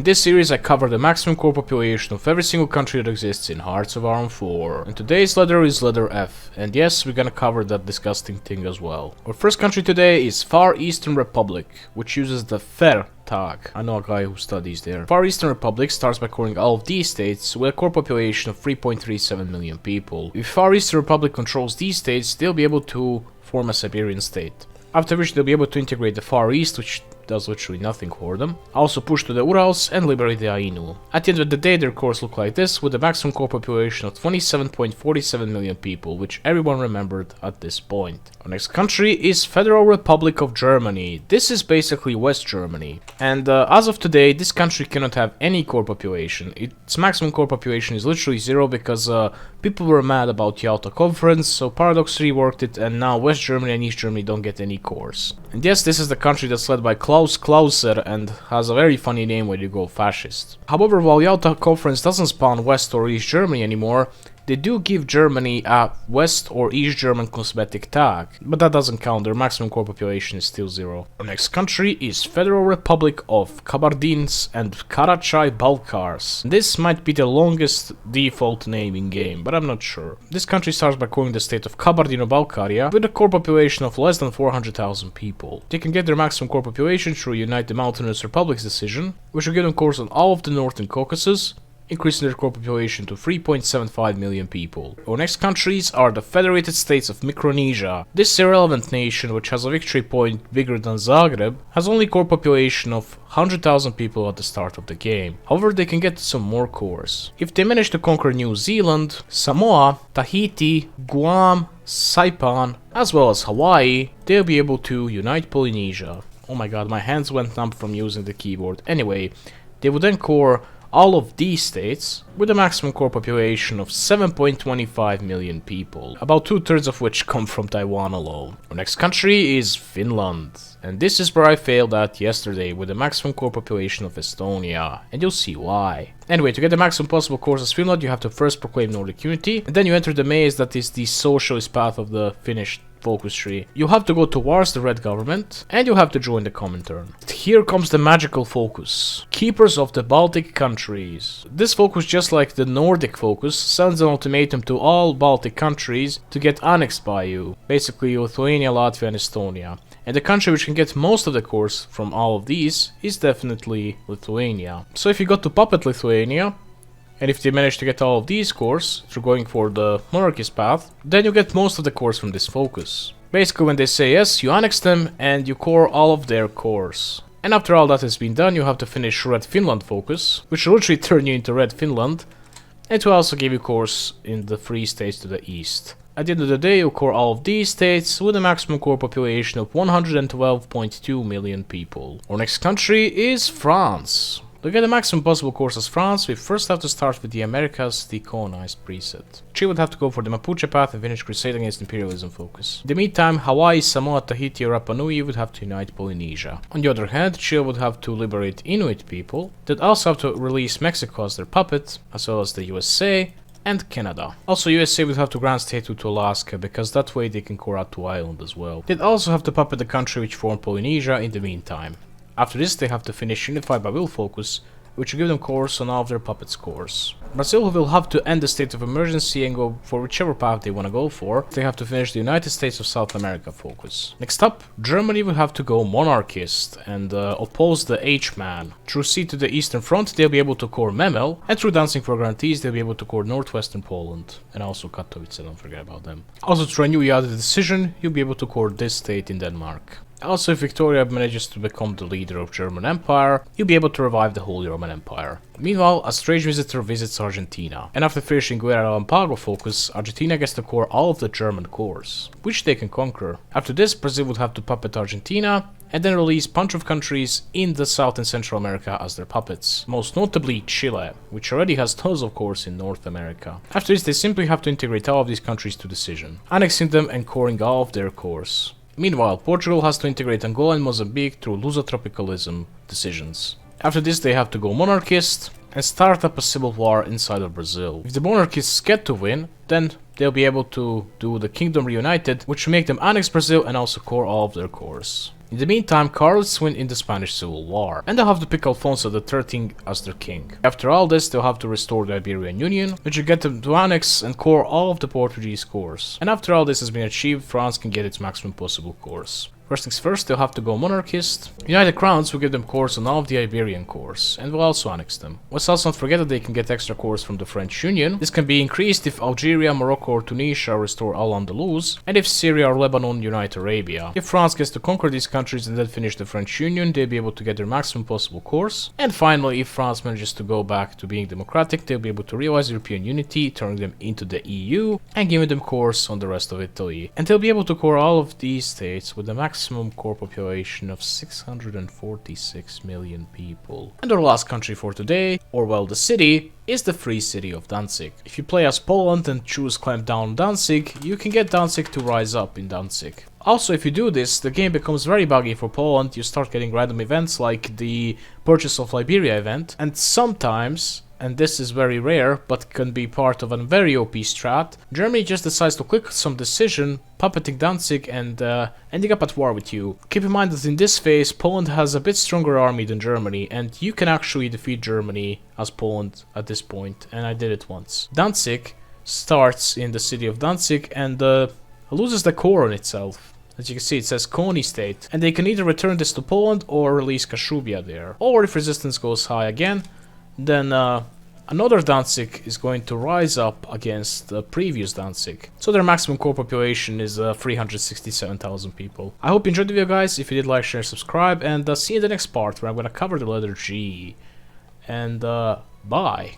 In this series I cover the maximum core population of every single country that exists in Hearts of Iron 4. And today's letter is letter F, and yes, we're gonna cover that disgusting thing as well. Our first country today is Far Eastern Republic, which uses the FER tag. I know a guy who studies there. Far Eastern Republic starts by coring all of these states with a core population of 3.37 million people. If Far Eastern Republic controls these states, they'll be able to form a Siberian state. After which they'll be able to integrate the Far East, which does literally nothing for them. Also push to the Urals and liberate the Ainu. At the end of the day, their cores look like this, with a maximum core population of 27.47 million people, which everyone remembered at this point. Our next country is Federal Republic of Germany. This is basically West Germany. And as of today, this country cannot have any core population. Its maximum core population is literally 0 because people were mad about Yalta Conference, so Paradox reworked it, and now West Germany and East Germany don't get any cores. And yes, this is the country that's led by Klaus Klauser and has a very funny name when you go fascist. However, while Yalta Conference doesn't spawn West or East Germany anymore, they do give Germany a West or East German cosmetic tag, but that doesn't count, their maximum core population is still 0. Our next country is Federal Republic of Kabardins and Karachay-Balkars. This might be the longest default name in game, but I'm not sure. This country starts by coring the state of Kabardino-Balkaria with a core population of less than 400,000 people. They can get their maximum core population through Unite the Mountainous Republic's decision, which will give them cores on all of the Northern Caucasus, increasing their core population to 3.75 million people. Our next countries are the Federated States of Micronesia. This irrelevant nation, which has a victory point bigger than Zagreb, has only core population of 100,000 people at the start of the game. However, they can get some more cores. If they manage to conquer New Zealand, Samoa, Tahiti, Guam, Saipan, as well as Hawaii, they'll be able to unite Polynesia. Oh my god, my hands went numb from using the keyboard. Anyway, they would then core all of these states with a maximum core population of 7.25 million people, about 2/3 of which come from Taiwan alone. Our next country is Finland, and this is where I failed at yesterday with a maximum core population of Estonia, and you'll see why. Anyway, to get the maximum possible cores as Finland, you have to first proclaim Nordic unity, and then you enter the maze that is the socialist path of the Finnish focus tree. You have to go towards the red government, and you have to join the Comintern. Here comes the magical focus. Keepers of the Baltic countries. This focus, just like the Nordic focus, sends an ultimatum to all Baltic countries to get annexed by you. Basically Lithuania, Latvia and Estonia. And the country which can get most of the cores from all of these is definitely Lithuania. So if you got to puppet Lithuania, and if they manage to get all of these cores through going for the monarchist path, then you get most of the cores from this focus. Basically, when they say yes, you annex them and you core all of their cores. And after all that has been done, you have to finish Red Finland focus, which will literally turn you into Red Finland, and it will also give you cores in the free states to the east. At the end of the day, you core all of these states with a maximum core population of 112.2 million people. Our next country is France. To get the maximum possible cores as France, we first have to start with the Americas decolonized preset. Chile would have to go for the Mapuche path and finish crusade against imperialism focus. In the meantime, Hawaii, Samoa, Tahiti or Rapa Nui would have to unite Polynesia. On the other hand, Chile would have to liberate Inuit people, they'd also have to release Mexico as their puppet, as well as the USA, and Canada. Also, USA would have to grant statehood to Alaska, because that way they can core out to Ireland as well. They'd also have to puppet the country which formed Polynesia in the meantime. After this, they have to finish Unified by Will focus, which will give them cores on all of their puppets' cores. Brazil will have to end the state of emergency and go for whichever path they want to go for. They have to finish the United States of South America focus. Next up, Germany will have to go monarchist and oppose the H-Man. Through Sea to the Eastern Front, they'll be able to core Memel, and through Dancing for Guarantees, they'll be able to core Northwestern Poland, and also Katowice, don't forget about them. Also, through a new EUIV decision, you'll be able to core this state in Denmark. Also, if Victoria manages to become the leader of German Empire, you'll be able to revive the Holy Roman Empire. Meanwhile, a strange visitor visits Argentina, and after finishing Guerra Lampago focus, Argentina gets to core all of the German cores, which they can conquer. After this, Brazil would have to puppet Argentina, and then release a bunch of countries in the South and Central America as their puppets. Most notably Chile, which already has tons of cores in North America. After this, they simply have to integrate all of these countries to decision, annexing them and coring all of their cores. Meanwhile, Portugal has to integrate Angola and Mozambique through Lusotropicalism decisions. After this, they have to go monarchist and start up a civil war inside of Brazil. If the monarchists get to win, then they'll be able to do the Kingdom Reunited, which will make them annex Brazil and also core all of their cores. In the meantime, Carlists win in the Spanish Civil War, and they'll have to pick Alfonso XIII as their king. After all this, they'll have to restore the Iberian Union, which will get them to annex and core all of the Portuguese cores. And after all this has been achieved, France can get its maximum possible cores. First things first, they'll have to go monarchist. United Crowns will give them cores on all of the Iberian cores, and will also annex them. Let's also not forget that they can get extra cores from the French Union. This can be increased if Algeria, Morocco or Tunisia restore Al-Andalus, and if Syria or Lebanon unite Arabia. If France gets to conquer these countries and then finish the French Union, they'll be able to get their maximum possible cores. And finally, if France manages to go back to being democratic, they'll be able to realize European unity, turning them into the EU, and giving them cores on the rest of Italy. And they'll be able to core all of these states with the maximum core population of 646 million people. And our last country for today, or well the city, is the free city of Danzig. If you play as Poland and choose Clamp Down Danzig, you can get Danzig to rise up in Danzig. Also, if you do this, the game becomes very buggy for Poland. You start getting random events like the Purchase of Liberia event, and sometimes, and this is very rare, but can be part of a very OP strat, Germany just decides to click some decision, puppeting Danzig and ending up at war with you. Keep in mind that in this phase, Poland has a bit stronger army than Germany, and you can actually defeat Germany as Poland at this point, and I did it once. Danzig starts in the city of Danzig and loses the core on itself. As you can see, it says Koni state, and they can either return this to Poland or release Kashubia there. Or if resistance goes high again, then another Danzig is going to rise up against the previous Danzig. So their maximum core population is 367,000 people. I hope you enjoyed the video, guys. If you did, like, share, subscribe, and see you in the next part where I'm going to cover the letter G. And bye.